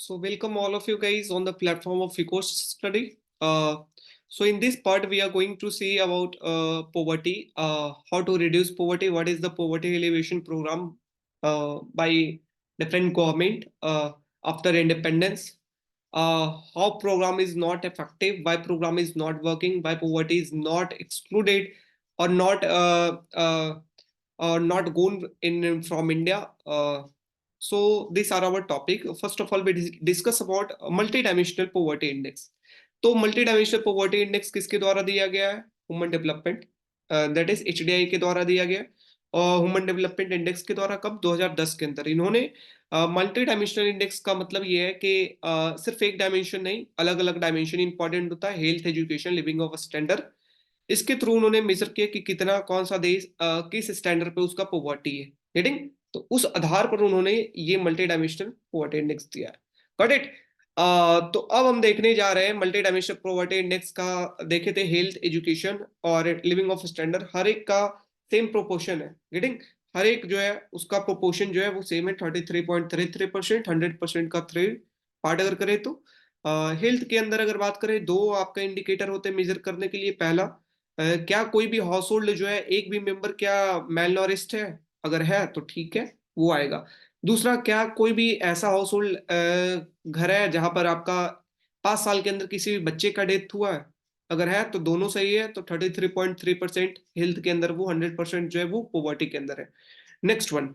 So welcome all of you guys on the platform of Ficos Study. So in this part, we are going to see about poverty, how to reduce poverty, what is the poverty alleviation program by different government after independence, how program is not effective, why program is not working, why poverty is not excluded or not gone in from India. So these are our topic. First of all, we discuss about multi-dimensional poverty index. तो multi dimensional poverty index किसके द्वारा दिया गया है? Human development that is HDI के द्वारा दिया गया और ह्यूमन डेवलपमेंट इंडेक्स के द्वारा कब 2010 के अंदर इन्होंने मल्टी डायमेंशनल इंडेक्स का मतलब ये है कि सिर्फ एक डायमेंशन नहीं, अलग अलग डायमेंशन इंपॉर्टेंट होता है, health, education, living of standard. इसके थ्रू उन्होंने मेजर किया कि कितना कौन सा देश किस स्टैंडर्ड पे उसका पॉवर्टी है, गेटिंग। तो उस आधार पर उन्होंने ये मल्टी डायमेंशनल पॉवर्टी इंडेक्स दिया है, गॉट इट। तो अब हम देखने जा रहे हैं मल्टी डायमेंशनल पॉवर्टी इंडेक्स का। देखे थे हेल्थ, एजुकेशन और लिविंग ऑफ स्टैंडर्ड, हर एक का सेम प्रोपोर्शन है, गेटिंग। हर एक जो है उसका प्रोपोर्शन जो है वो सेम है, 33.33%, 100% का थ्री पार्ट अगर करें तो। हेल्थ के अंदर अगर बात करें, दो आपका इंडिकेटर होते हैं मेजर करने के लिए। पहला, क्या कोई भी हाउस होल्ड जो है, एक भी मेंबर क्या मेल नॉरिश्ड है, अगर है तो ठीक है, वो आएगा। दूसरा, क्या कोई भी ऐसा हाउस होल्ड घर है जहां पर आपका 5 साल के अंदर किसी भी बच्चे का डेथ हुआ है, अगर है तो दोनों सही है, तो 33.3% हेल्थ के अंदर, वो 100% जो है वो पॉवर्टी के अंदर है। नेक्स्ट वन,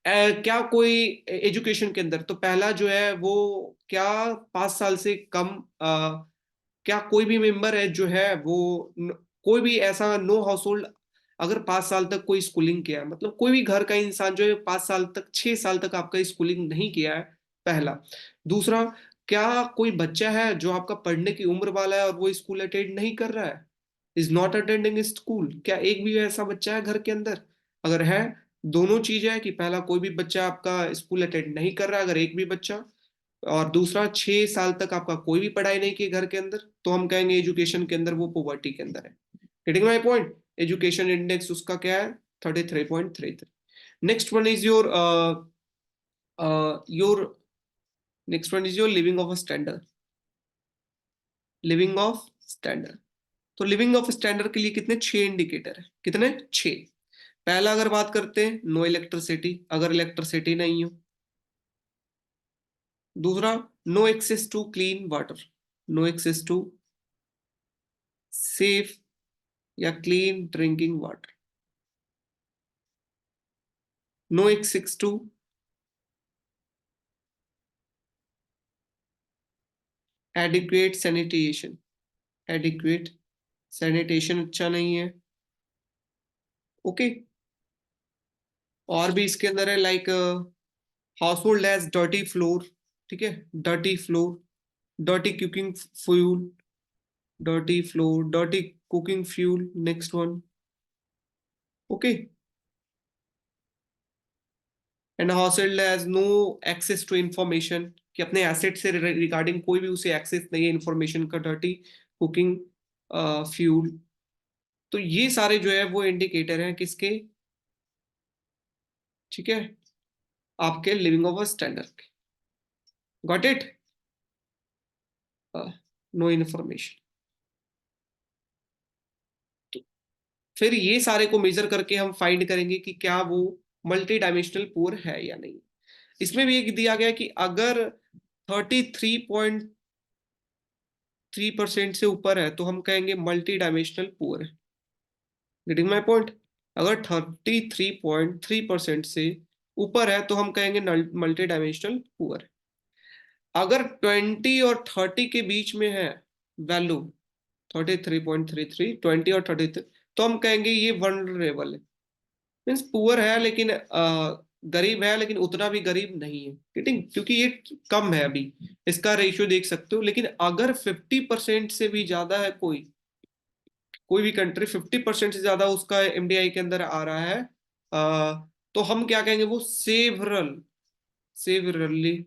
क्या कोई एजुकेशन के अंदर, तो पहला जो है वो क्या 5 साल से कम, क्या कोई भी मेंबर है जो है वो कोई भी ऐसा नो हाउस होल्ड अगर 5 साल तक कोई स्कूलिंग किया है, मतलब कोई भी घर का इंसान जो है 5 साल तक, 6 साल तक आपका स्कूलिंग नहीं किया है, पहला। दूसरा, क्या कोई बच्चा है जो आपका पढ़ने की उम्र वाला है और वो स्कूल अटेंड नहीं कर रहा है, इज नॉट अटेंडिंग स्कूल, क्या एक भी ऐसा बच्चा है घर के अंदर? अगर है, दोनों चीज है कि पहला कोई भी बच्चा आपका स्कूल अटेंड नहीं कर रहा है, अगर एक भी बच्चा, और दूसरा 6 साल तक आपका कोई भी पढ़ाई नहीं की घर के अंदर, तो हम कहेंगे एजुकेशन के अंदर वो पॉवर्टी के अंदर है। Getting my point? Education index उसका क्या है? 33.33। Next one is your next one is your living of standard. Living of standard, तो लिविंग ऑफ स्टैंडर्ड के लिए कितने? 6 इंडिकेटर है। कितने? 6। पहला अगर बात करते हैं, नो इलेक्ट्रिसिटी, अगर इलेक्ट्रिसिटी नहीं हो। दूसरा, no access to clean water, no access to safe या clean drinking water. No access to adequate sanitation, adequate sanitation अच्छा नहीं है, ओके। और भी इसके अंदर है, like household has dirty floor, ठीक है, dirty floor, dirty cooking fuel, dirty floor, dirty cooking fuel, next one, okay. And household has no access to information, कि अपने एसेट से रिगार्डिंग कोई भी उसे एक्सेस नहीं है इंफॉर्मेशन का, डर्टी कुकिंग फ्यूल। तो ये सारे जो है वो इंडिकेटर हैं किसके? ठीक है, आपके लिविंग ऑफ स्टैंडर्ड के। Got it? No information. फिर ये सारे को मेजर करके हम फाइंड करेंगे कि क्या वो मल्टी डायमेंशनल पुअर है या नहीं। इसमें भी एक दिया गया कि अगर 33.3% से ऊपर है तो हम कहेंगे मल्टी डायमेंशनल पुअर है। Getting my point? अगर 33.3% से ऊपर है तो हम कहेंगे मल्टी डायमेंशनल पुअर है। अगर 20 और 30 के बीच में है वैल्यू, 33.33, 20 और 33, तो हम कहेंगे ये वनरेबल है, मीन्स पुअर है, लेकिन गरीब है लेकिन उतना भी गरीब नहीं है, गेटिंग, क्योंकि ये कम है अभी, इसका रेशियो देख सकते हो। लेकिन अगर 50% से भी ज्यादा है, कोई भी कंट्री 50% से ज्यादा उसका एमडीआई के अंदर आ रहा है, तो हम क्या कहेंगे? वो सेवरली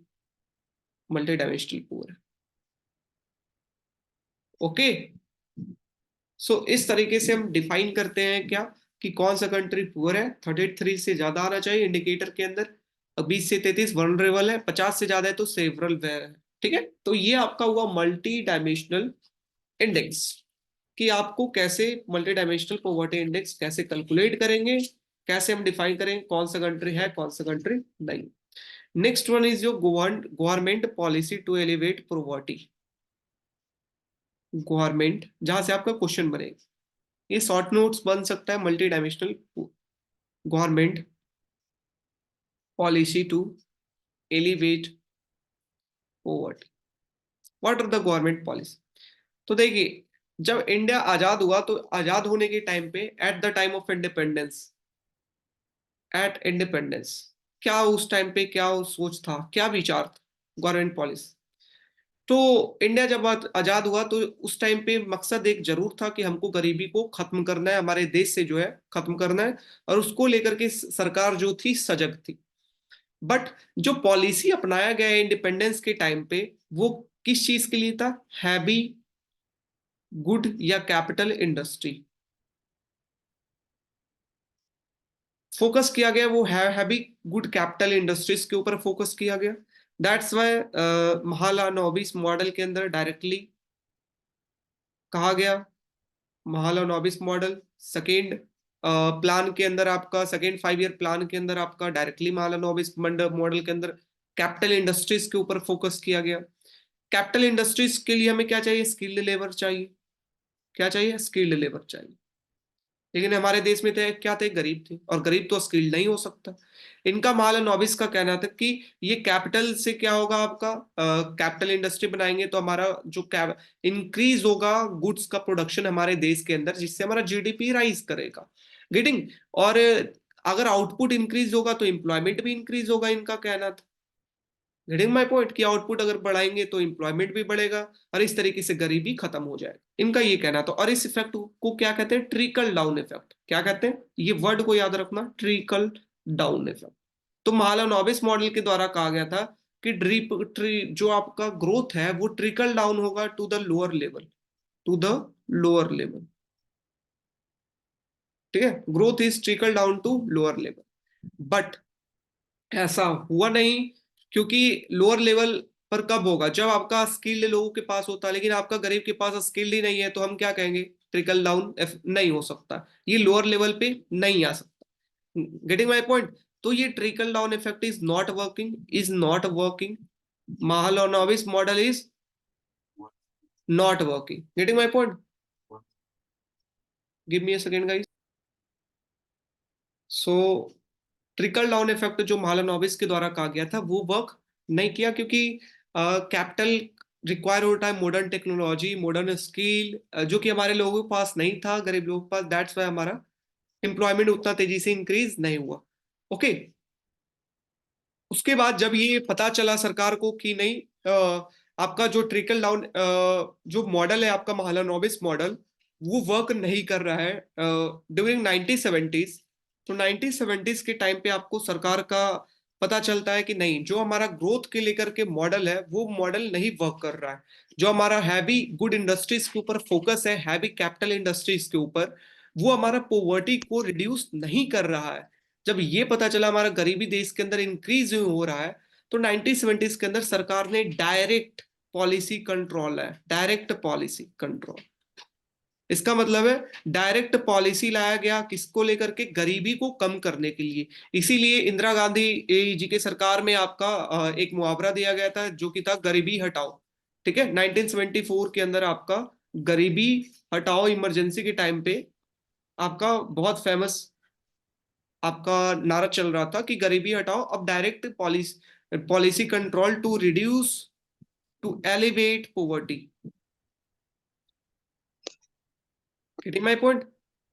मल्टी डायमेंशनल पुअर है, ओके। सो इस तरीके से हम डिफाइन करते हैं क्या, कि कौन सा कंट्री पुअर है। 33 से ज्यादा आना चाहिए इंडिकेटर के अंदर, 20 से 33 वनरेबल है, 50 से ज्यादा है तो सेवरल वेयर है, ठीक है, तो ये आपका हुआ मल्टी डायमेंशनल इंडेक्स, कि आपको कैसे मल्टी डायमेंशनल पॉवर्टी इंडेक्स कैसे कैलकुलेट करेंगे, कैसे हम डिफाइन करेंगे कौन सा कंट्री है कौन सा कंट्री नहीं। Next one is your government policy to elevate poverty. Government, जहां से आपका क्वेश्चन बनेगा, ये शॉर्ट नोट्स बन सकता है, multi dimensional government policy to elevate poverty, what are the government policy. तो देखिए, जब इंडिया आजाद हुआ तो आजाद होने के टाइम पे, at the time of independence, at independence, क्या उस टाइम पे क्या सोच था, क्या विचार था गवर्नमेंट पॉलिसी। तो इंडिया जब आजाद हुआ तो उस टाइम पे मकसद एक जरूर था कि हमको गरीबी को खत्म करना है, हमारे देश से जो है खत्म करना है, और उसको लेकर के सरकार जो थी सजग थी। बट जो पॉलिसी अपनाया गया इंडिपेंडेंस के टाइम पे, वो किस चीज के लिए था, हैवी गुड या कैपिटल इंडस्ट्री, फोकस किया गया, वो हैवी गुड कैपिटल इंडस्ट्रीज के ऊपर फोकस किया गया। दैट्स वाई महालानोबिस मॉडल के अंदर डायरेक्टली कहा गया, महालानोबिस मॉडल सेकेंड प्लान के अंदर, आपका सेकेंड 5 ईयर प्लान के अंदर आपका डायरेक्टली महालानोबिस मॉडल के अंदर कैपिटल इंडस्ट्रीज के ऊपर फोकस किया गया। कैपिटल इंडस्ट्रीज के लिए हमें क्या चाहिए, स्किल्ड लेबर चाहिए, क्या चाहिए, स्किल्ड लेबर चाहिए। लेकिन हमारे देश में थे क्या, थे गरीब थे, और गरीब तो स्किल्ड नहीं हो सकता। इनका महालनोबिस का कहना था कि ये कैपिटल से क्या होगा, आपका कैपिटल इंडस्ट्री बनाएंगे तो हमारा जो इंक्रीज होगा गुड्स का प्रोडक्शन हमारे देश के अंदर, जिससे हमारा जीडीपी राइज करेगा, गेटिंग। और अगर आउटपुट इंक्रीज होगा तो एम्प्लॉयमेंट भी इंक्रीज होगा, इनका कहना था। गेटिंग माई पॉइंट, कि आउटपुट अगर बढ़ाएंगे तो एम्प्लॉयमेंट भी बढ़ेगा, और इस तरीके से गरीबी खत्म हो जाएगा, इनका ये कहना था। और इस इफेक्ट को क्या कहते हैं, ट्रिकल डाउन इफेक्ट, क्या कहते हैं, ये वर्ड को याद रखना, ट्रिकल डाउन इफेक्ट। तो महालनोबिस मॉडल के द्वारा कहा गया था कि जो आपका ग्रोथ है वो ट्रिकल डाउन होगा to the lower level, to the lower level. ठीक है, growth is trickle down to lower level. But ऐसा हुआ नहीं, क्योंकि लोअर लेवल पर कब होगा, जब आपका स्किल्ड लोगों के पास होता है, लेकिन आपका गरीब के पास स्किल्ड ही नहीं है, तो हम क्या कहेंगे, ट्रिकल डाउन नहीं हो सकता, ये लोअर लेवल पे नहीं आ सकता। Getting my point. तो ये trickle down effect is not working, is not working, Mahalanobis model is not working. Getting my point, give me a second guys. So trickle down effect जो महालनोबिस के द्वारा कहा गया था वो वर्क नहीं किया, क्योंकि कैपिटल रिक्वायर होता है मॉडर्न टेक्नोलॉजी, मॉडर्न स्किल, जो कि हमारे लोगों के पास नहीं था, गरीब लोगों के पास। दैट्स वाई हमारा एम्प्लॉयमेंट उतना तेजी से इंक्रीज नहीं हुआ। ओके, उसके बाद जब ये पता चला सरकार को कि नहीं, आपका जो ट्रिकल डाउन जो मॉडल है आपका महालनोबिस मॉडल, वो वर्क नहीं कर रहा है ड्यूरिंग 1970s। तो 1970s के टाइम पे आपको सरकार का पता चलता है कि नहीं, जो हमारा ग्रोथ के लेकर के मॉडल है वो मॉडल नहीं वर्क कर रहा है। जो हमारा हैवी गुड इंडस्ट्रीज के ऊपर फोकस है, हैवी कैपिटल इंडस्ट्रीज के ऊपर, वो हमारा पोवर्टी को रिड्यूस नहीं कर रहा है। जब ये पता चला हमारा गरीबी देश के अंदर इंक्रीज हो रहा है, तो 1970s के अंदर सरकार ने डायरेक्ट पॉलिसी कंट्रोल है, डायरेक्ट पॉलिसी कंट्रोल, इसका मतलब है डायरेक्ट पॉलिसी लाया गया किसको लेकर के, गरीबी को कम करने के लिए। इसीलिए इंदिरा गांधी जी के सरकार में आपका एक मुहावरा दिया गया था जो कि था गरीबी हटाओ। ठीक है, 1974 के अंदर आपका गरीबी हटाओ इमरजेंसी के टाइम पे आपका बहुत फेमस आपका नारा चल रहा था कि गरीबी हटाओ, अब direct policy policy control to reduce, to elevate poverty. Getting my point.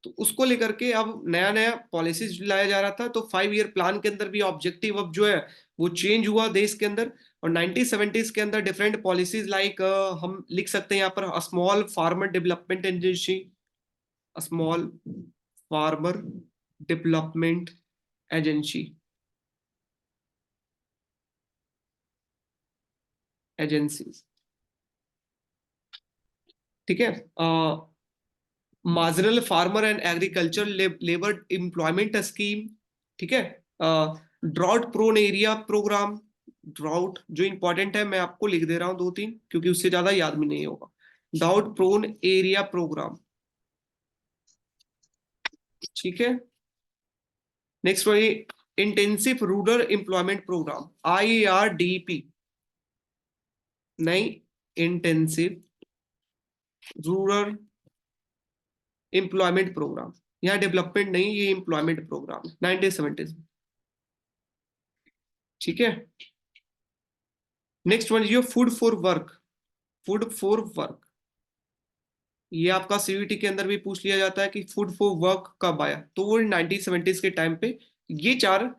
तो उसको लेकर के अब नया नया पॉलिसीज लाया जा रहा था, तो 5 ईयर प्लान के अंदर भी ऑब्जेक्टिव अब जो है वो चेंज हुआ देश के अंदर। और 1970s के अंदर डिफरेंट पॉलिसीज लाइक हम लिख सकते हैं यहाँ पर, small farmer development agency, small farmer development agency, agencies. ठीक है, marginal farmer and agriculture labour employment scheme. ठीक है, drought prone area programme, drought जो इंपॉर्टेंट है मैं आपको लिख दे रहा हूं 2-3, क्योंकि उससे ज्यादा याद भी नहीं होगा। ड्राउट प्रोन एरिया प्रोग्राम, ठीक है। नेक्स्ट वही intensive rural employment programme, IRDP, नहीं, इंटेंसिव रूरल एम्प्लॉयमेंट प्रोग्राम, यहाँ डेवलपमेंट नहीं, ये एम्प्लॉयमेंट प्रोग्राम 1970s, ठीक है। नेक्स्ट वन यो food for work, food for work, ये आपका सीवीटी के अंदर भी पूछ लिया जाता है कि फूड फॉर वर्क कब आया, तो वो 1970s के टाइम पे ये चार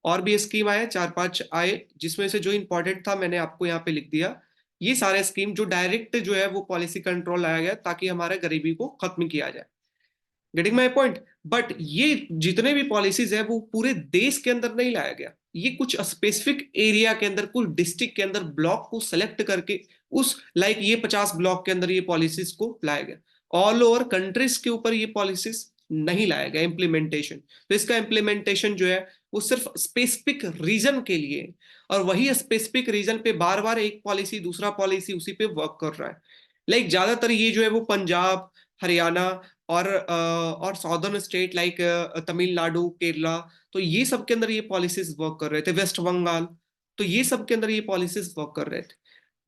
और भी स्कीम आए, 4-5 आए, जिसमें से जो इंपॉर्टेंट था मैंने आपको यहाँ पे लिख दिया। ये सारे स्कीम जो डायरेक्ट जो है वो पॉलिसी कंट्रोल लाया गया ताकि हमारे गरीबी को खत्म किया जाए। Getting my point. बट ये जितने भी पॉलिसीज है वो पूरे देश के अंदर नहीं लाया गया, ये कुछ स्पेसिफिक एरिया के अंदर, कुछ डिस्ट्रिक्ट के अंदर ब्लॉक को सेलेक्ट करके उस लाइक ये 50 ब्लॉक के अंदर ये पॉलिसीज को लाया गया। ऑल ओवर कंट्रीज के ऊपर ये पॉलिसीज नहीं लाया गया इम्प्लीमेंटेशन। तो इसका इम्प्लीमेंटेशन जो है वो सिर्फ स्पेसिफिक रीजन के लिए, और वही स्पेसिफिक रीजन पे बार बार एक पॉलिसी दूसरा पॉलिसी उसी पे वर्क कर रहा है। लाइक ज्यादातर ये जो है वो पंजाब, हरियाणा और southern state like Tamil Nadu, Kerala, तो ये सब के अंदर ये पॉलिसीज वर्क कर रहे थे, वेस्ट बंगाल, तो ये सब के अंदर ये पॉलिसीज वर्क कर रहे थे।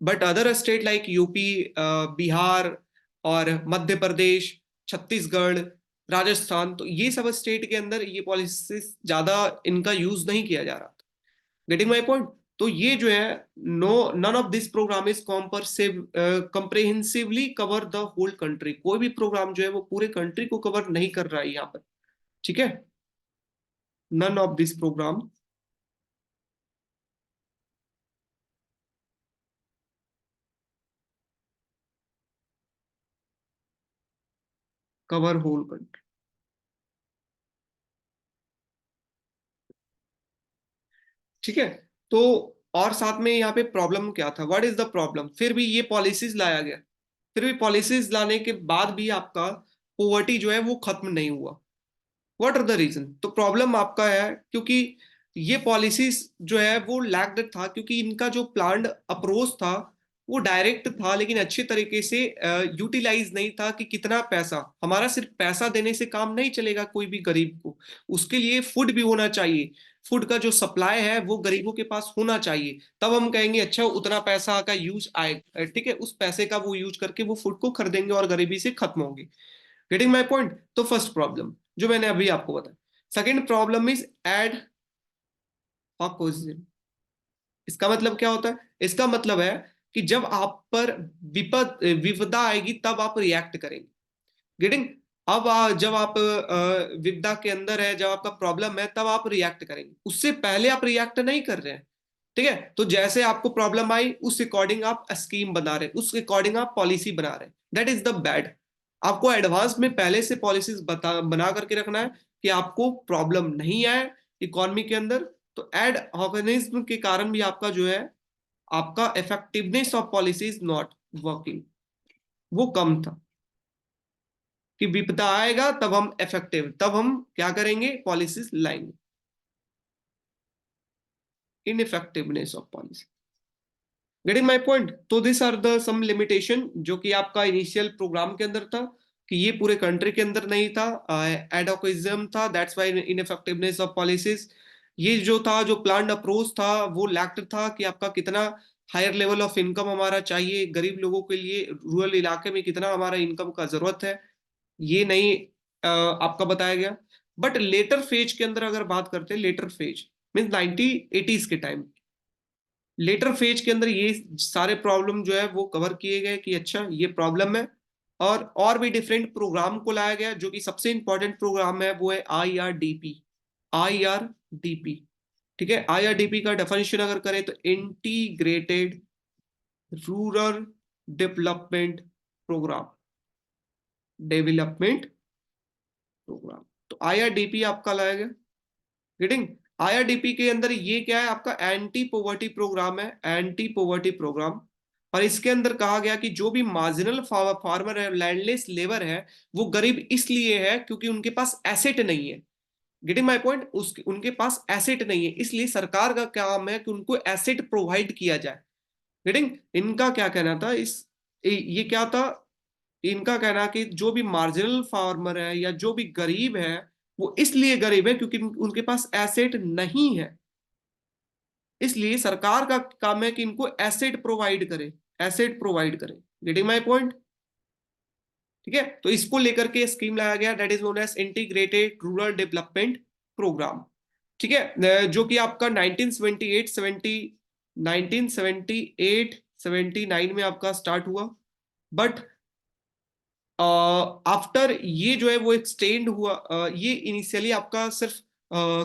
But other state like UP, Bihar और मध्य प्रदेश, छत्तीसगढ़, राजस्थान, तो ये सब स्टेट के अंदर ये पॉलिसीज ज्यादा इनका यूज नहीं किया जा रहा था। Getting my point. तो ये जो है no, none of this programme is comprehensively cover the whole country, कोई भी प्रोग्राम जो है वो पूरे कंट्री को कवर नहीं कर रहा है यहाँ पर, ठीक है। None of this programme cover whole country, ठीक है। तो और साथ में यहाँ पे प्रॉब्लम क्या था, व्हाट इज द प्रॉब्लम, फिर भी ये पॉलिसीज लाया गया, फिर भी पॉलिसीज लाने के बाद भी आपका पोवर्टी जो है वो खत्म नहीं हुआ। व्हाट आर द रीजन, तो प्रॉब्लम आपका है क्योंकि ये पॉलिसीज जो है वो लैग्ड था, क्योंकि इनका जो प्लान्ड अप्रोच था वो डायरेक्ट था, लेकिन अच्छे तरीके से यूटिलाइज नहीं था कि कितना पैसा, हमारा सिर्फ पैसा देने से काम नहीं चलेगा कोई भी गरीब को, उसके लिए फूड भी होना चाहिए, फूड का जो सप्लाई है वो गरीबों के पास होना चाहिए, तब हम कहेंगे अच्छा उतना पैसा का यूज आए, ठीक है, उस पैसे का वो यूज करके वो फूड को खरीदेंगे और गरीबी से खत्म होंगे। Getting my point. तो फर्स्ट प्रॉब्लम जो मैंने अभी आपको बताया। Second problem is ad opposition. इसका मतलब क्या होता है, इसका मतलब है कि जब आप पर विपदा आएगी तब आप रिएक्ट करेंगे। गेटिंग। अब जब आप विपदा के अंदर है, जब आपका प्रॉब्लम है तब आप रिएक्ट करेंगे, उससे पहले आप रिएक्ट नहीं कर रहे हैं, ठीक है। तो जैसे आपको प्रॉब्लम आई उस अकॉर्डिंग आप स्कीम बना रहे हैं, उस अकॉर्डिंग आप पॉलिसी बना रहे हैं, दैट इज द बैड। आपको एडवांस में पहले से पॉलिसीज बना करके रखना है कि आपको प्रॉब्लम नहीं आए इकोनॉमी के अंदर। तो एड ऑर्गेनिज्म के कारण भी आपका जो है, आपका effectiveness of policy is not working, वो कम था कि विपदा आएगा तब हम इफेक्टिव, तब हम क्या करेंगे, पॉलिसीज लाएंगे। Ineffectiveness of policy. Getting my point. तो this are the some limitation जो कि आपका इनिशियल प्रोग्राम के अंदर था, कि ये पूरे कंट्री के अंदर नहीं था, एडोकिज्म था, दैट्स वाई इनइफेक्टिवनेस ऑफ पॉलिसीज। ये जो था, जो प्लान्ड अप्रोच था वो लैक्ड था कि आपका कितना हायर लेवल ऑफ इनकम हमारा चाहिए गरीब लोगों के लिए, रूरल इलाके में कितना हमारा इनकम का जरूरत है, ये नहीं आपका बताया गया। बट लेटर फेज के अंदर अगर बात करते हैं, लेटर फेज मीन 1980s के टाइम, लेटर फेज के अंदर ये सारे प्रॉब्लम जो है वो कवर किए गए कि अच्छा ये प्रॉब्लम है, और भी डिफरेंट प्रोग्राम को लाया गया, जो कि सबसे इंपॉर्टेंट प्रोग्राम है वो है IRDP। IRDP, ठीक है। IRDP का डेफिनेशन अगर करें तो integrated rural development programme, development programme, तो IRDP आपका लाया गया। गेटिंग। IRDP के अंदर ये क्या है, आपका एंटी पोवर्टी प्रोग्राम है, एंटी पोवर्टी प्रोग्राम। और इसके अंदर कहा गया कि जो भी मार्जिनल फार्मर है, लैंडलेस लेबर है, वो गरीब इसलिए है क्योंकि उनके पास एसेट नहीं है। गेटिंग माय पॉइंट, उस उनके पास एसेट नहीं है, इसलिए सरकार का काम है कि उनको एसेट प्रोवाइड किया जाए। गेटिंग, इनका क्या कहना था इस ये क्या था, इनका कहना कि जो भी मार्जिनल फार्मर है या जो भी गरीब है, वो इसलिए गरीब है क्योंकि उनके पास एसेट नहीं है। इसलिए सरकार का काम है कि इनको एसेट प्रोवाइड करे, एसेट प्रोवाइड करे। Getting my point? ठीक है, तो इसको लेकर के स्कीम लाया गया, that is known as integrated rural development programme. ठीक है, जो कि आपका 1978 70 1978 79 में आपका स्टार्ट हुआ। बट आफ्टर ये जो है वो एक्सटेंड हुआ। ये इनिशियली आपका सिर्फ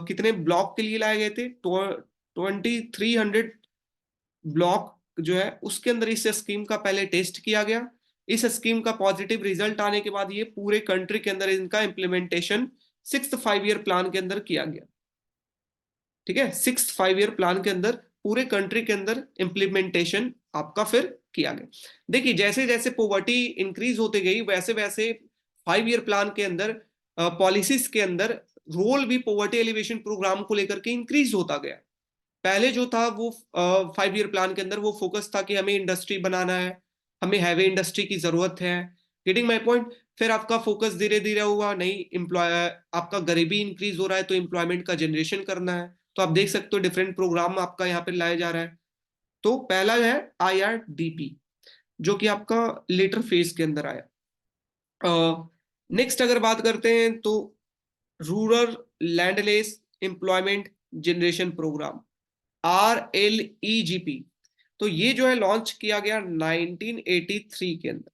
कितने ब्लॉक के लिए लाए गए थे, 2300 ब्लॉक जो है उसके अंदर इस स्कीम का पहले टेस्ट किया गया। इस स्कीम का पॉजिटिव रिजल्ट आने के बाद ये पूरे कंट्री के अंदर इनका इम्प्लीमेंटेशन 6th 5 ईयर प्लान के अंदर किया गया। ठीक है, 6th 5 ईयर प्लान के अंदर पूरे कंट्री के अंदर इम्प्लीमेंटेशन आपका फिर किया गया। देखिए, जैसे जैसे पॉवर्टी इंक्रीज होते गई वैसे वैसे 5 ईयर प्लान के अंदर पॉलिसीज के अंदर रोल भी पॉवर्टी एलिवेशन प्रोग्राम को लेकर के इंक्रीज होता गया। पहले जो था वो 5 ईयर प्लान के अंदर वो फोकस था कि हमें इंडस्ट्री बनाना है, हमें हैवी इंडस्ट्री की जरूरत है। Getting my point? फिर आपका फोकस धीरे धीरे हुआ, नहीं एम्प्लॉय, आपका गरीबी इंक्रीज हो रहा है तो एम्प्लॉयमेंट का जनरेशन करना है। तो आप देख सकते हो डिफरेंट प्रोग्राम आपका यहाँ पे लाया जा रहा है। तो पहला है IRDP, जो कि आपका लेटर फेज के अंदर आया। नेक्स्ट अगर बात करते हैं तो rural landless employment generation programme, RLEGP। तो ये जो है लॉन्च किया गया 1983 के अंदर।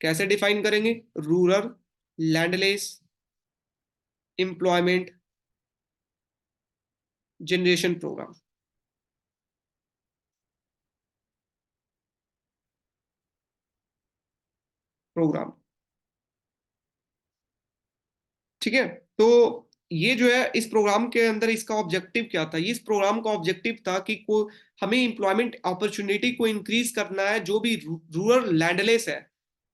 कैसे डिफाइन करेंगे? Rural landless employment generation programme. Programme ठीक है, तो ये जो है इस प्रोग्राम के अंदर इसका ऑब्जेक्टिव क्या था? इस प्रोग्राम का ऑब्जेक्टिव था कि को हमें एम्प्लॉयमेंट अपॉर्चुनिटी को इंक्रीज करना है। जो भी रूरल लैंडलेस है,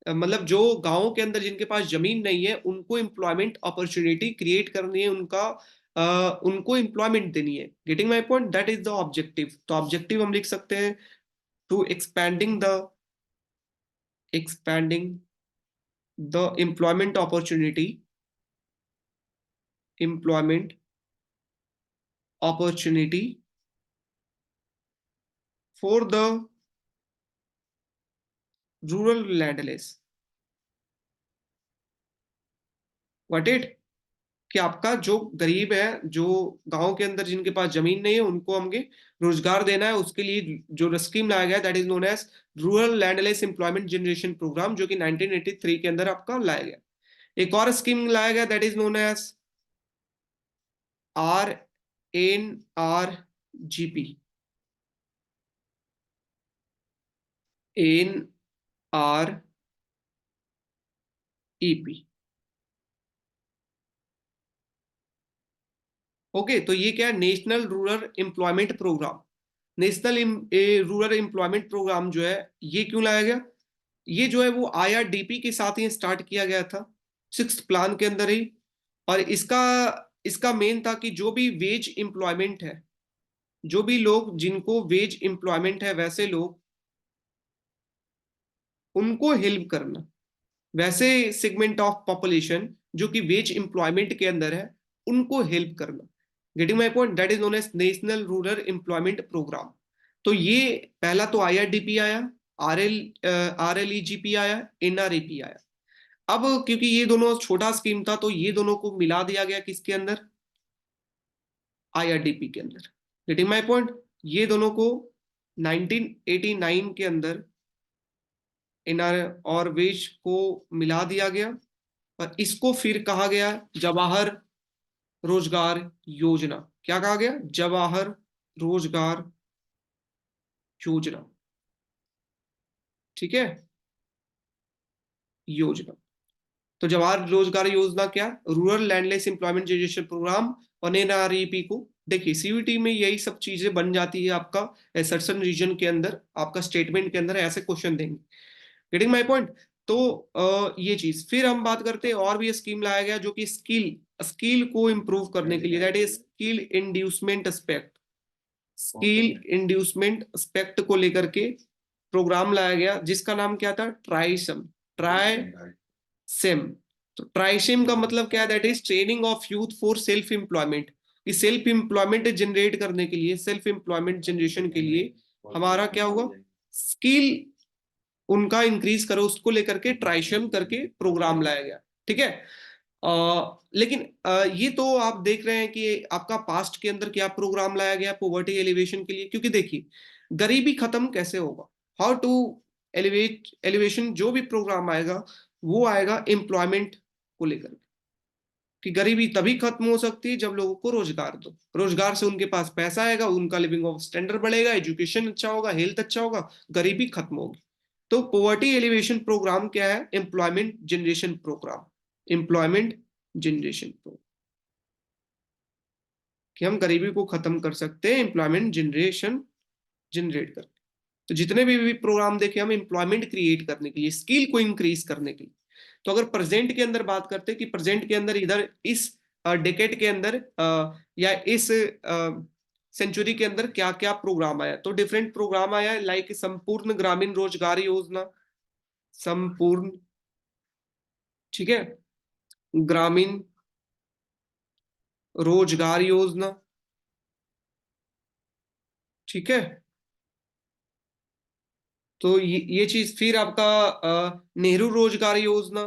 मतलब जो गांवों के अंदर जिनके पास जमीन नहीं है, उनको एम्प्लॉयमेंट अपॉर्चुनिटी क्रिएट करनी है, उनको एम्प्लॉयमेंट देनी है। Getting my point? That is the objective. तो ऑब्जेक्टिव हम लिख सकते हैं to expanding the employment opportunity for the rural landless. What it? कि आपका जो गरीब है, जो गांव के अंदर जिनके पास जमीन नहीं है, उनको हमें रोजगार देना है। उसके लिए जो स्कीम लाया गया that is known as rural landless employment generation programme, जो कि 1983 के अंदर आपका लाया गया। एक और स्कीम लाया गया that is known as RNRGP। NREP। Okay, तो ये क्या है? National rural employment programme. National rural employment programme जो है ये क्यों लाया गया? ये जो है वो IRDP के साथ ही स्टार्ट किया गया था, 6th प्लान के अंदर ही। और इसका इसका मेन था कि जो भी वेज एम्प्लॉयमेंट है, जो भी लोग जिनको वेज एम्प्लॉयमेंट है, वैसे लोग उनको हेल्प करना। वैसे सेगमेंट ऑफ पॉपुलेशन जो कि वेज एम्प्लॉयमेंट के अंदर है, उनको हेल्प करना। Getting my point? That is known as national rural employment programme. तो ये पहला तो IRDP आया, RLEGP आया, NREP आया। अब क्योंकि ये दोनों छोटा स्कीम था, तो ये दोनों को मिला दिया गया किसके अंदर? IRDP के अंदर। Getting my point? ये दोनों को 1989 के अंदर NR और वेज को मिला दिया गया, और इसको फिर कहा गया जवाहर रोजगार योजना। क्या कहा गया? जवाहर रोजगार योजना। ठीक है, योजना। तो जवाहर रोजगार योजना क्या? Rural landless employment generation programme. और NREP को देखिए CVT में यही सब चीजें बन जाती है आपका सर्टन रीजन के अंदर, आपका स्टेटमेंट के अंदर ऐसे क्वेश्चन देंगे। Getting my point? तो ये चीज फिर हम बात करते हैं, और भी स्कीम लाया गया जो कि स्किल स्किल को इंप्रूव करने के लिए, that is skill inducement aspect, skill inducement aspect को लेकर के प्रोग्राम लाया गया जिसका नाम क्या था, ट्राइसम, ट्राइसेम। तो ट्राइसेम का मतलब क्या है, that is training of youth for self employment, कि सेल्फ एम्प्लॉयमेंट जनरेट करने के लिए, सेल्फ एम्प्लॉयमेंट जनरेशन के लिए हमारा क्या हुआ, स्किल उनका इंक्रीज करो, उसको लेकर के ट्राइशम करके प्रोग्राम लाया गया। ठीक है, लेकिन ये तो आप देख रहे हैं कि आपका पास्ट के अंदर क्या प्रोग्राम लाया गया पॉवर्टी एलिवेशन के लिए, क्योंकि देखिए गरीबी खत्म कैसे होगा, हाउ टू एलिवेट एलिवेशन, जो भी प्रोग्राम आएगा वो आएगा एम्प्लॉयमेंट को लेकर, कि गरीबी तभी खत्म हो सकती है जब लोगों को रोजगार दो, रोजगार से उनके पास पैसा आएगा, उनका लिविंग ऑफ स्टैंडर्ड बढ़ेगा, एजुकेशन अच्छा होगा, हेल्थ अच्छा होगा, गरीबी खत्म होगी। तो पॉवर्टी एलिवेशन प्रोग्राम क्या है, employment generation programme, employment generation programme, कि हम गरीबी को खत्म कर सकते हैं एम्प्लॉयमेंट जनरेशन जनरेट करके। तो जितने भी प्रोग्राम देखे हम एम्प्लॉयमेंट क्रिएट करने के लिए, स्किल को इंक्रीज करने के लिए। तो अगर प्रेजेंट के अंदर बात करते हैं कि प्रेजेंट के अंदर इधर इस डेकेड के अंदर या इस सेंचुरी के अंदर क्या क्या प्रोग्राम आया, तो डिफरेंट प्रोग्राम आया, लाइक संपूर्ण ग्रामीण रोजगार योजना, संपूर्ण, ठीक है, ग्रामीण रोजगार योजना, ठीक है। तो ये चीज, फिर आपका नेहरू रोजगार योजना,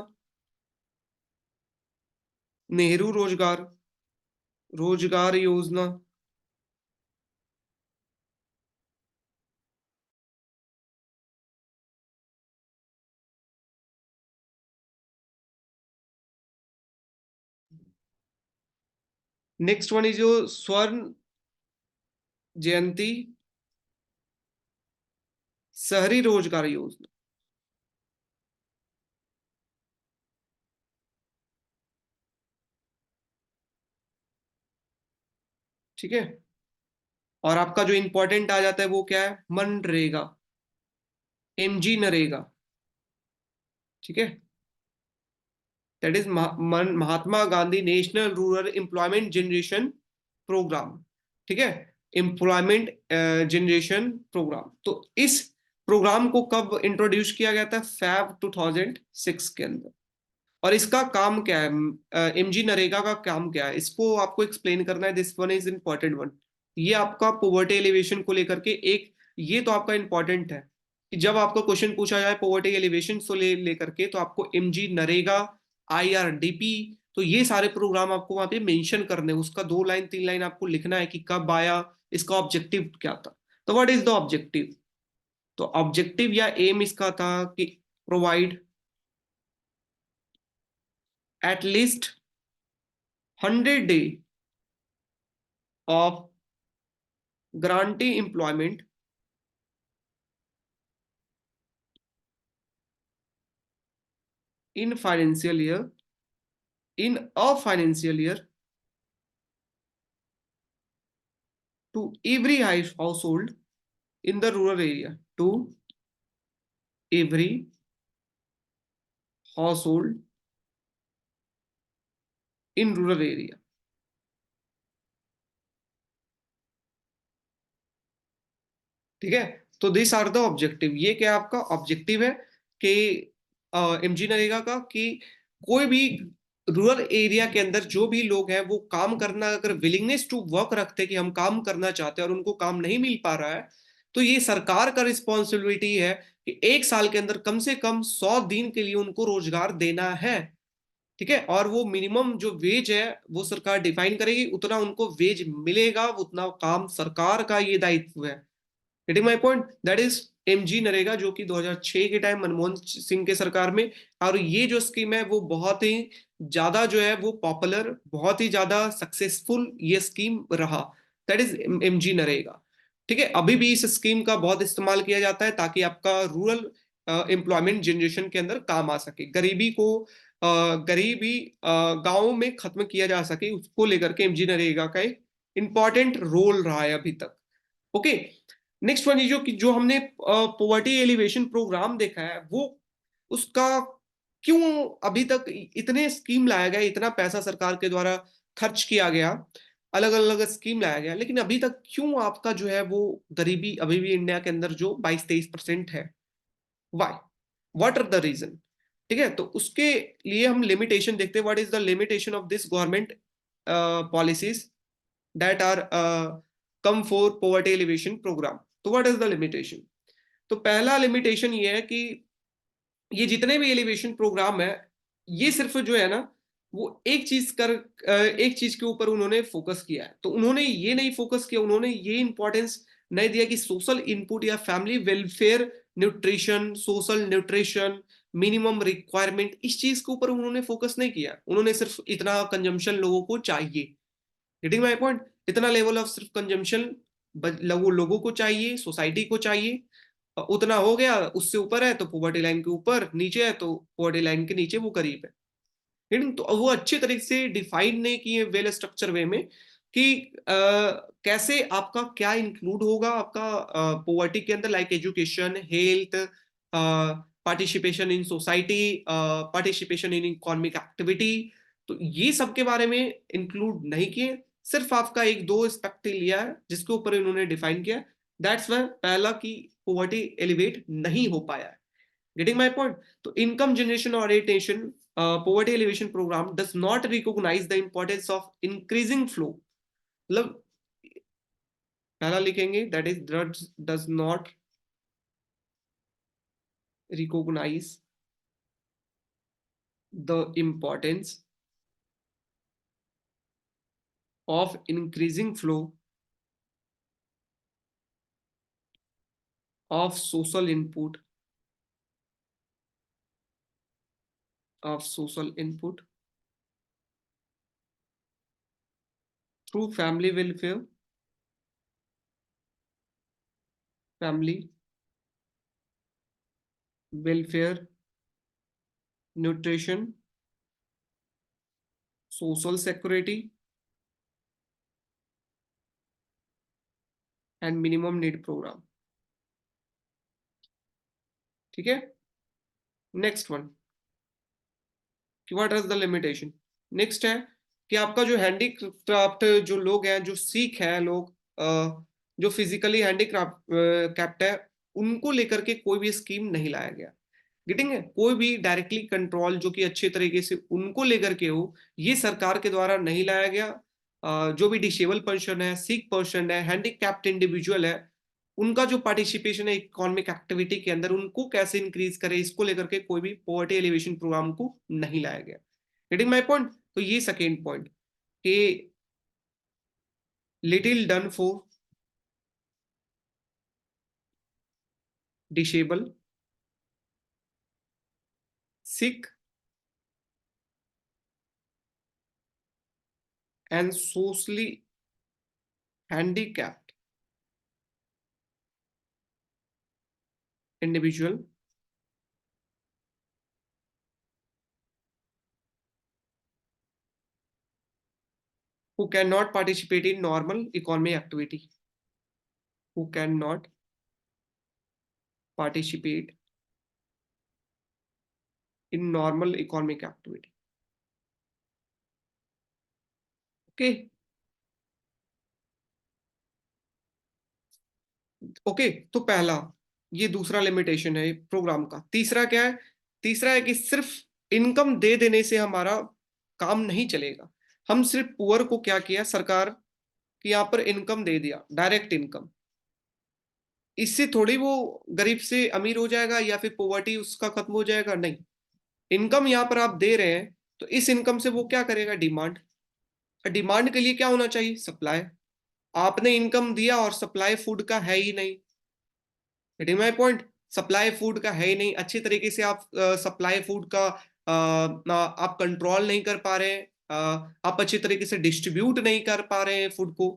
नेहरू रोजगार रोजगार योजना, नेक्स्ट वन इज जो स्वर्ण जयंती शहरी रोजगार योजना, ठीक है। और आपका जो इंपॉर्टेंट आ जाता है वो क्या है, मनरेगा, एमजी नरेगा, ठीक है, that is Mahatma Gandhi national rural employment generation programme, ठीक है, एम्प्लॉयमेंट जनरेशन प्रोग्राम। तो इस प्रोग्राम को कब इंट्रोड्यूस किया गया था, फैब 2006 के अंदर। और इसका काम क्या है, एमजी नरेगा का काम क्या है, इसको आपको एक्सप्लेन करना है, this one is important one. ये आपका पॉवर्टी एलिवेशन को लेकर के एक, ये तो आपका इंपॉर्टेंट है कि जब आपको क्वेश्चन पूछा जाए पॉवर्टी एलिवेशन को लेकर के, तो आपको एमजी नरेगा, आईआरडीपी, तो ये सारे प्रोग्राम आपको वहां पे मेंशन करने हैं, उसका 2 लाइन 3 लाइन आपको लिखना है कि कब आया, इसका ऑब्जेक्टिव क्या था। तो व्हाट इज द ऑब्जेक्टिव, तो ऑब्जेक्टिव या एम इसका था कि provide at least 100 days of guarantee employment in financial year, in a financial year, to every household in the rural area, to every household in rural area। ठीक है, तो this are the objective, ये क्या आपका objective है कि MG NREGA का, कि कोई भी रूरल एरिया के अंदर जो भी लोग हैं वो काम करना, अगर विलिंगनेस टू वर्क रखते हैं कि हम काम करना चाहते हैं और उनको काम नहीं मिल पा रहा है, तो ये सरकार का रिस्पॉन्सिबिलिटी है कि 1 साल के अंदर कम से कम 100 दिन के लिए उनको रोजगार देना है। ठीक है, और वो मिनिमम जो वेज है वो सरकार डिफाइन करेगी, उतना उनको वेज मिलेगा, उतना काम सरकार का ये दायित्व है। Getting my point, that is MG NREGA, जो कि 2006 के टाइम मनमोहन सिंह के सरकार में, और ये जो स्कीम है वो बहुत ही ज्यादा जो है वो पॉपुलर, बहुत ही ज्यादा सक्सेसफुल ये स्कीम रहा, दैट इज एमजी नरेगा। ठीक है, अभी भी इस स्कीम का बहुत इस्तेमाल किया जाता है ताकि आपका रूरल एम्प्लॉयमेंट जनरेशन के अंदर काम आ सके, गरीबी को गरीबी गांवों में खत्म किया जा सके, उसको लेकर के एमजी नरेगा का एक इंपॉर्टेंट रोल रहा है अभी तक। ओके, नेक्स्ट वन जो कि जो हमने पॉवर्टी एलिवेशन प्रोग्राम देखा है वो, उसका क्यों अभी तक इतने स्कीम लाया गया, इतना पैसा सरकार के द्वारा खर्च किया गया, अलग अलग स्कीम लाया गया, लेकिन अभी तक क्यों आपका जो है वो गरीबी अभी भी इंडिया के अंदर जो 22-23% है? Why? What are the reason? ठीक है, तो उसके लिए हम लिमिटेशन देखते हैं। What is the limitation of this government policies that are come for poverty elevation programme? तो व्हाट इज द लिमिटेशन? तो पहला लिमिटेशन ये है कि ये जितने भी एलिवेशन प्रोग्राम है, ये सिर्फ जो है ना, वो एक चीज के ऊपर उन्होंने फोकस किया है। तो उन्होंने ये नहीं फोकस किया, उन्होंने ये इंपॉर्टेंस नहीं दिया कि सोशल इनपुट या family welfare, nutrition, social nutrition, minimum requirement, इस चीज के ऊपर उन्होंने फोकस नहीं किया। उन्होंने सिर्फ इतना कंजम्पशन लोगों को चाहिए, गेटिंग माई पॉइंट, इतना लेवल ऑफ सिर्फ कंजम्पशन लोगों को चाहिए, सोसाइटी को चाहिए, उतना हो गया। उससे ऊपर है तो पॉवर्टी लाइन के ऊपर, नीचे है तो पॉवर्टी लाइन के नीचे, वो करीब है। लेकिन तो वो अच्छे तरीके से डिफाइन नहीं किए वेल स्ट्रक्चर वे में कि कैसे आपका क्या इंक्लूड होगा आपका पॉवर्टी के अंदर, like education, health, participation in society, participation in economic activity. तो ये सब के बारे में इंक्लूड नहीं किए, सिर्फ आपका एक दो एस्पेक्ट लिया है जिसके ऊपर इन्होंने डिफाइन किया। दैट्स वाई पहला की पॉवर्टी एलिवेट नहीं हो पाया है, गेटिंग माई पॉइंट। तो income generation orientation poverty elevation program does not recognize the importance of increasing flow, मतलब पहला लिखेंगे that is does not recognize the importance of increasing flow of social input, of social input through family welfare, family welfare, nutrition, social security and minimum need program। ठीक है, next one कि what is the limitation. Next है कि आपका जो handicraft जो लोग हैं, जो सीख हैं लोग, जो फिजिकली हैंडीक्राफ्ट है, उनको लेकर के कोई भी स्कीम नहीं लाया गया। गेटिंग है, कोई भी डायरेक्टली कंट्रोल जो कि अच्छे तरीके से उनको लेकर के हो, ये सरकार के द्वारा नहीं लाया गया। जो भी डिसेबल पर्सन है, सिक पर्सन है, हैंडीकैप्ड इंडिविजुअल है, उनका जो पार्टिसिपेशन है इकोनॉमिक एक्टिविटी के अंदर, उनको कैसे इंक्रीज करे, इसको लेकर के कोई भी पॉवर्टी एलिवेशन प्रोग्राम को नहीं लाया गया। Getting my point. तो ये सेकेंड पॉइंट कि little done for disable, sick and socially handicapped individual who cannot participate in normal economic activity, who cannot participate in normal economic activity। Okay okay, तो पहला ये दूसरा लिमिटेशन है programme का। तीसरा क्या है? तीसरा है कि सिर्फ इनकम दे देने से हमारा काम नहीं चलेगा। हम सिर्फ पुअर को क्या किया सरकार कि यहाँ पर इनकम दे दिया, डायरेक्ट इनकम, इससे थोड़ी वो गरीब से अमीर हो जाएगा या फिर पॉवर्टी उसका खत्म हो जाएगा, नहीं। इनकम यहाँ पर आप दे रहे हैं तो इस इनकम से वो क्या करेगा? डिमांड। डिमांड के लिए क्या होना चाहिए? सप्लाई। आपने इनकम दिया और सप्लाई फूड का है ही नहीं, getting my point. Supply food का है ही नहीं, अच्छी तरीके से आप सप्लाई फूड का आप कंट्रोल नहीं कर पा रहे हैं, आप अच्छी तरीके से डिस्ट्रीब्यूट नहीं कर पा रहे हैं फूड को,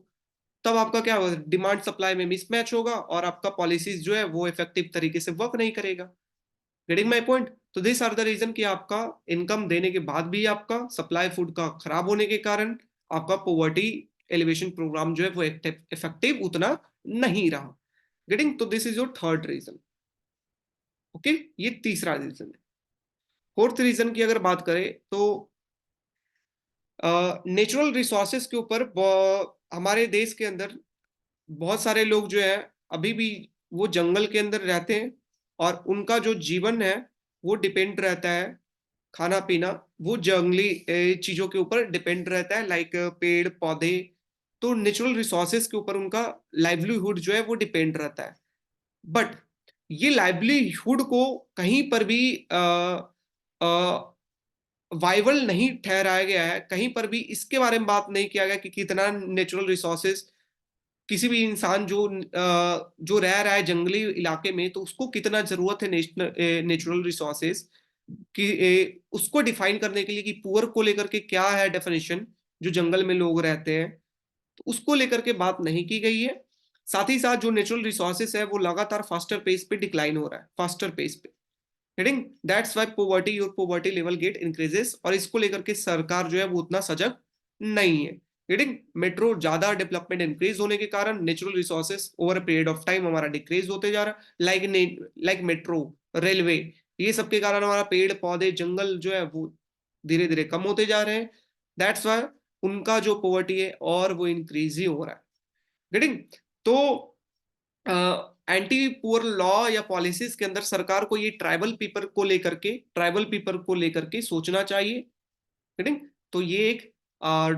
तब आपका क्या होगा? डिमांड सप्लाई में मिसमैच होगा और आपका पॉलिसीज जो है वो इफेक्टिव तरीके से वर्क नहीं करेगा। Getting my point. तो दिस आर द रीजन कि आपका इनकम देने के बाद भी आपका सप्लाई फूड का खराब होने के कारण आपका पॉवर्टी एलिवेशन प्रोग्राम जो है वो इफेक्टिव उतना नहीं रहा। गेटिंग, तो this is your third reason. Okay, ये तीसरा रीजन है। फोर्थ रीजन की अगर बात करें तो नेचुरल रिसोर्सेस के ऊपर हमारे देश के अंदर बहुत सारे लोग जो है अभी भी वो जंगल के अंदर रहते हैं और उनका जो जीवन है वो डिपेंड रहता है, खाना पीना वो जंगली चीजों के ऊपर डिपेंड रहता है, लाइक पेड़ पौधे। तो नेचुरल रिसोर्सेस के ऊपर उनका लाइवलीहुड जो है वो डिपेंड रहता है। बट ये लाइवलीहुड को कहीं पर भी वाइबल नहीं ठहराया गया है, कहीं पर भी इसके बारे में बात नहीं किया गया कि कितना नेचुरल रिसोर्सेस किसी भी इंसान जो रह रहा है जंगली इलाके में तो उसको कितना जरूरत है नेचुरल रिसोर्सेस कि उसको डिफाइन करने के लिए कि पुअर को लेकर के क्या है डेफिनेशन, जो जंगल में लोग रहते हैं तो उसको लेकर के बात नहीं की गई है। साथ ही साथ जो नेचुरल रिसोर्सेस है वो लगातार फास्टर पेस पे डिक्लाइन हो रहा है, फास्टर पेस पे। Heading that's why poverty, your poverty level get increases, और इसको लेकर के सरकार जो है वो उतना सजग नहीं है। हेडिंग मेट्रो ज्यादा डेवलपमेंट इंक्रीज होने के कारण natural resources over a period of time हमारा डिक्रीज होते जा रहा है, लाइक मेट्रो, रेलवे, ये सब के कारण हमारा पेड़ पौधे जंगल जो है वो धीरे धीरे कम होते जा रहे हैं। दैट्स वाई उनका जो पोवर्टी है और वो इंक्रीज ही हो रहा है। गेटिंग? तो एंटी पुअर लॉ या पॉलिसीज के अंदर सरकार को ये ट्राइबल पीपल को लेकर के सोचना चाहिए। गेटिंग? तो ये एक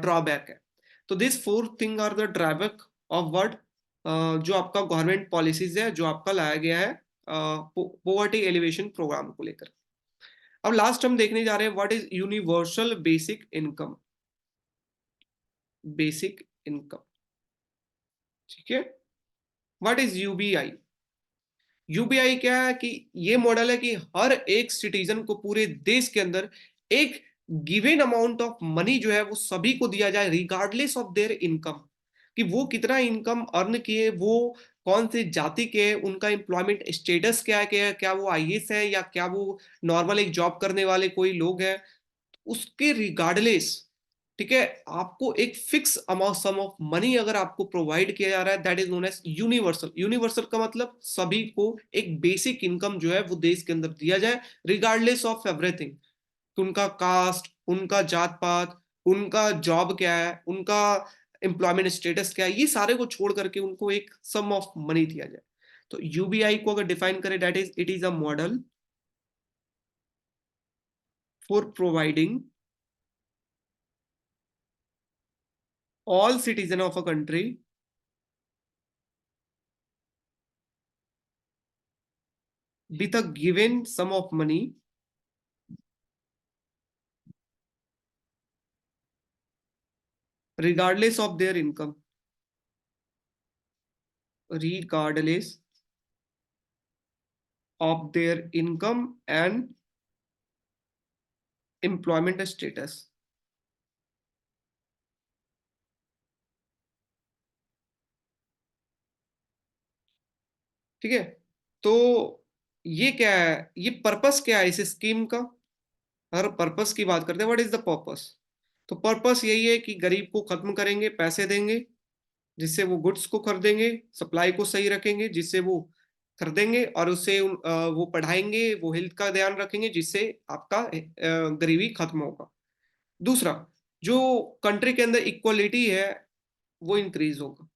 ड्रॉबैक है। तो this four thing are the drawback of word जो आपका गवर्नमेंट पॉलिसीज है जो आपका लाया गया है पोवर्टी एलिवेशन प्रोग्राम को लेकर। अब लास्ट हम देखने जा रहे हैं what is universal basic income. Basic income, ठीक है। What is UBI? यूबीआई क्या है कि ये मॉडल है कि हर एक सिटीजन को पूरे देश के अंदर एक गिवन अमाउंट ऑफ मनी जो है वो सभी को दिया जाए रिगार्डलेस ऑफ देयर इनकम, कि वो कितना इनकम अर्न किए, वो कौन से जाति के हैं, उनका एम्प्लॉयमेंट स्टेटस क्या है, क्या वो आईएएस है या क्या वो नॉर्मल एक जॉब करने वाले कोई लोग हैं, उसके रिगार्डलेस, ठीक है, आपको एक fix amount sum of money अगर आपको प्रोवाइड किया जा रहा है that is known as universal. Universal का मतलब सभी को एक बेसिक इनकम जो है वो देश के अंदर दिया जाए रिगार्डलेस ऑफ एवरीथिंग, उनका कास्ट, उनका जात पात, उनका जॉब क्या है, उनका एम्प्लॉयमेंट स्टेटस क्या है, ये सारे को छोड़ करके उनको एक सम ऑफ मनी दिया जाए। तो यूबीआई को अगर डिफाइन करें that is it is a model for providing all citizen of a country with a given sum of money regardless of their income, regardless of their income and employment status। ठीक है। तो ये क्या है, ये purpose क्या है इस स्कीम का? अगर पर्पस की बात करते हैं व्हाट इज द पर्पस, तो पर्पस यही है कि गरीब को खत्म करेंगे, पैसे देंगे जिससे वो गुड्स को खरीदेंगे, सप्लाई को सही रखेंगे जिससे वो खरीदेंगे, और उससे वो पढ़ाएंगे, वो हेल्थ का ध्यान रखेंगे जिससे आपका गरीबी खत्म होगा। दूसरा, जो कंट्री के अंदर इक्वलिटी है वो इंक्रीज होगा,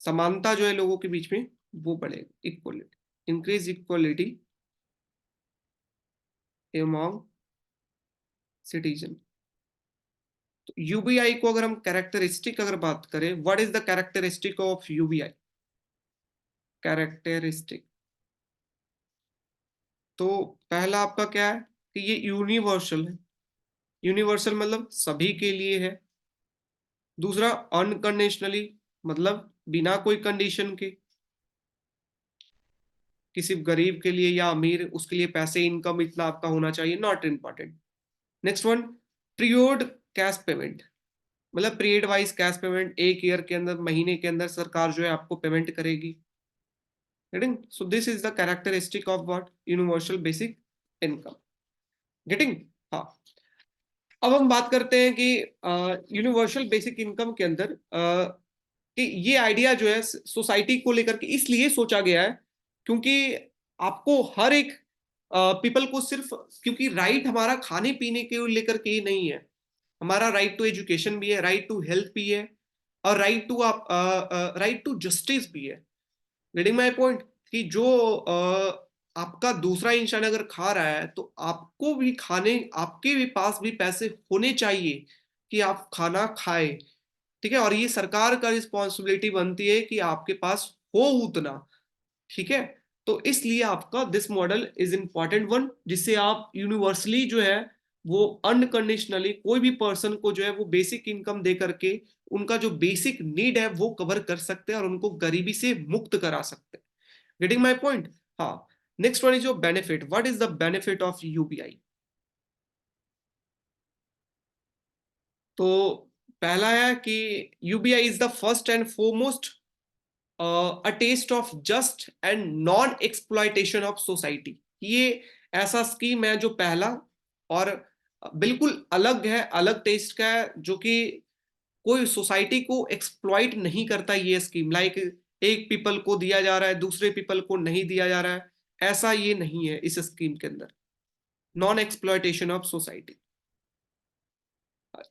समानता जो है लोगों के बीच में वो बढ़ेगा, equality, increase equality among citizen. तो यूबीआई को अगर हम कैरेक्टरिस्टिक अगर बात करें, what is the characteristic of UBI? Characteristic, तो पहला आपका क्या है कि ये यूनिवर्सल है, यूनिवर्सल मतलब सभी के लिए है। दूसरा, अनकंडीशनली मतलब बिना कोई कंडीशन के, किसी गरीब के लिए या अमीर उसके लिए पैसे इनकम इतना आपका होना चाहिए, not important. Next one, period cash payment, मतलब पीरियड वाइज कैश पेमेंट, एक ईयर के अंदर, महीने के अंदर सरकार जो है आपको पेमेंट करेगी। Getting? So this is the characteristic of what universal basic income. Getting? हाँ। अब हम बात करते हैं कि यूनिवर्सल बेसिक इनकम के अंदर कि ये आइडिया जो है सोसाइटी को लेकर के इसलिए सोचा गया है क्योंकि आपको हर एक पीपल को सिर्फ, क्योंकि राइट हमारा खाने पीने के लेकर के ही नहीं है, हमारा राइट टू एजुकेशन भी है, राइट टू हेल्थ भी है, और राइट टू जस्टिस भी है। गेटिंग माय पॉइंट, कि जो आपका दूसरा इंसान अगर खा रहा है तो आपको भी खाने, आपके भी पास भी पैसे होने चाहिए कि आप खाना खाएं। ठीक है, और ये सरकार का रिस्पॉन्सिबिलिटी बनती है कि आपके पास हो उतना। ठीक है, तो इसलिए आपका this model is important one, जिससे आप यूनिवर्सली जो है वो अनकंडीशनली कोई भी पर्सन को जो है वो बेसिक इनकम दे करके उनका जो बेसिक नीड है वो कवर कर सकते हैं और उनको गरीबी से मुक्त करा सकते हैं। Getting my point? हाँ। Next one is your benefit. What is the benefit of UBI? तो पहला है कि UBI is the first and foremost a test of just and non exploitation of society. ये ऐसा स्कीम है जो पहला और बिल्कुल अलग है, अलग टेस्ट का है, जो कि कोई सोसाइटी को एक्सप्लॉइट नहीं करता। ये स्कीम लाइक एक पीपल को दिया जा रहा है, दूसरे पीपल को नहीं दिया जा रहा है, ऐसा ये नहीं है इस स्कीम के अंदर। Non exploitation of society.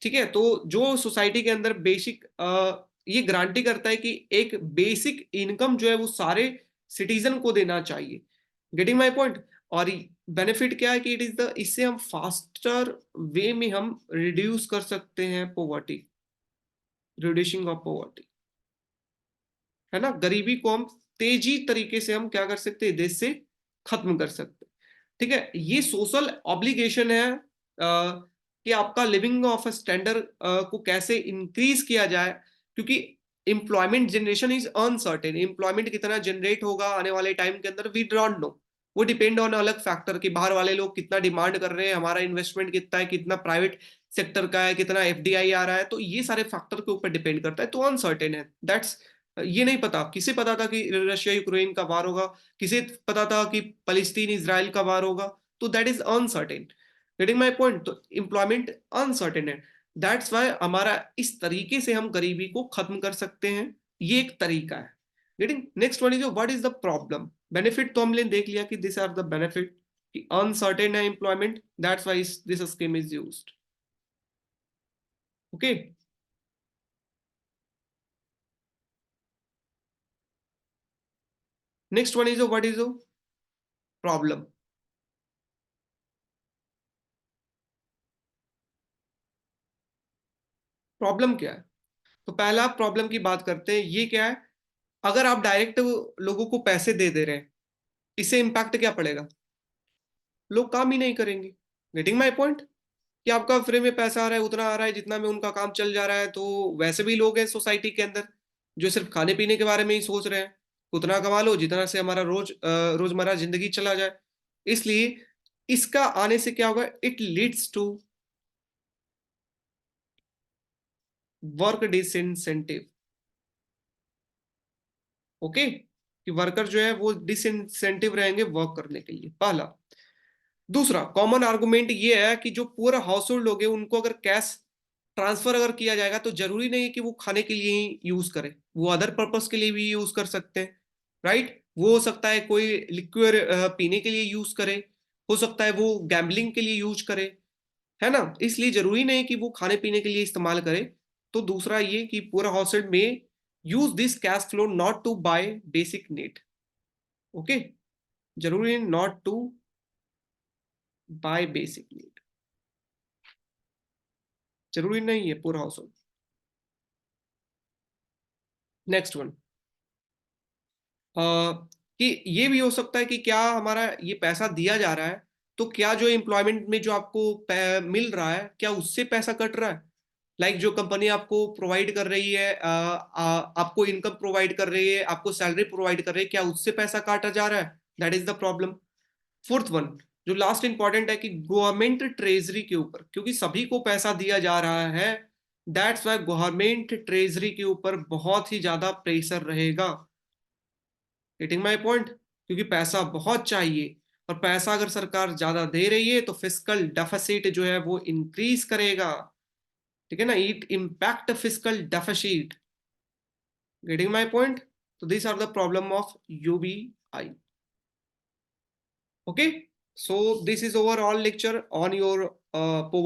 ठीक है, तो जो सोसाइटी के अंदर बेसिक ये गारंटी करता है कि एक बेसिक इनकम जो है वो सारे सिटीजन को देना चाहिए। Getting my point? और बेनिफिट क्या है कि इट इज द, इससे हम फास्टर वे में हम रिड्यूस कर सकते हैं पॉवर्टी, रिड्यूसिंग ऑफ पॉवर्टी, है ना। गरीबी को हम तेजी तरीके से हम क्या कर सकते हैं, देश से खत्म कर सकते हैं। ठीक है, ये सोशल ऑब्लिगेशन है कि आपका लिविंग ऑफ स्टैंडर्ड को कैसे इंक्रीज किया जाए, क्योंकि employment generation is uncertain. Employment कितना जनरेट होगा आने वाले टाइम के अंदर वी डोंट नो। वो डिपेंड ऑन अलग फैक्टर कि बाहर वाले लोग कितना डिमांड कर रहे हैं, हमारा इन्वेस्टमेंट कितना है, कितना प्राइवेट सेक्टर का है, कितना एफडीआई आ रहा है, तो ये सारे फैक्टर के ऊपर डिपेंड करता है। तो अनसर्टेन है, दैट्स, ये नहीं पता। किसे पता था कि रशिया यूक्रेन का वार होगा? किसे पता था कि फलस्तीन इसराइल का वार होगा? तो that is uncertain. Getting my point? तो एम्प्लॉयमेंट अनसर्टेन है। दैट्स वाई हमारा इस तरीके से हम गरीबी को खत्म कर सकते हैं। ये एक तरीका है। Getting? Next one is what is the problem? Benefit तो हमने देख लिया कि दिस आर द बेनिफिट, कि अनसर्टेन है employment, that's why this scheme is used. Okay. Next one is what is problem? Problem क्या है? तो पहला प्रॉब्लम की बात करते हैं, ये क्या है? अगर आप डायरेक्ट लोगों को पैसे दे दे रहे हैं, इससे इम्पैक्ट क्या पड़ेगा? लोग काम ही नहीं करेंगे। Getting my point? कि आपका फ्री में पैसा आ रहा है, उतना आ रहा है जितना में उनका काम चल जा रहा है, तो वैसे भी लोग हैं सोसाइटी के अंदर जो सिर्फ खाने पीने के बारे में ही सोच रहे हैं, उतना कमा लो जितना से हमारा रोजमर्रा जिंदगी चला जाए। इसलिए इसका आने से क्या होगा? It leads to work disincentive. Okay, कि वर्कर जो है वो डिसइंसेंटिव रहेंगे वर्क करने के लिए, पहला। दूसरा कॉमन आर्गुमेंट ये है कि जो पूरा हाउस होल्ड लोग हैं उनको अगर कैश ट्रांसफर अगर किया जाएगा तो जरूरी नहीं है कि वो खाने के लिए ही यूज करे, वो अदर पर्पस के लिए भी यूज कर सकते हैं। राइट? वो हो सकता है कोई लिक्विड पीने के लिए यूज करे, हो सकता है वो गैम्बलिंग के लिए यूज करे, है ना। इसलिए जरूरी नहीं कि वो खाने पीने के लिए इस्तेमाल करे। तो दूसरा ये कि पूरा हाउस होल्ड में use this cash flow not to buy basic need. Okay, जरूरी not to buy basic need, जरूरी नहीं है पूरा हाउस होल्ड। नेक्स्ट वन, कि ये भी हो सकता है कि क्या हमारा ये पैसा दिया जा रहा है तो क्या जो एम्प्लॉयमेंट में जो आपको मिल रहा है क्या उससे पैसा कट रहा है? लाइक जो कंपनी आपको प्रोवाइड कर रही है, आपको इनकम प्रोवाइड कर रही है, आपको सैलरी प्रोवाइड कर रही है, क्या उससे पैसा काटा जा रहा है? That is the problem. Fourth one, जो लास्ट इंपॉर्टेंट है, कि गवर्नमेंट ट्रेजरी के ऊपर, क्योंकि सभी को पैसा दिया जा रहा है, दैट्स वाई गवर्नमेंट ट्रेजरी के ऊपर बहुत ही ज्यादा प्रेशर रहेगा। Getting my point? क्योंकि पैसा बहुत चाहिए, और पैसा अगर सरकार ज्यादा दे रही है तो फिस्कल डेफिसिट जो है वो इंक्रीज करेगा। ठीक है ना, it impact fiscal deficit. Getting my point? तो this are the problem of UBI. Okay. So this is overall lecture on your poverty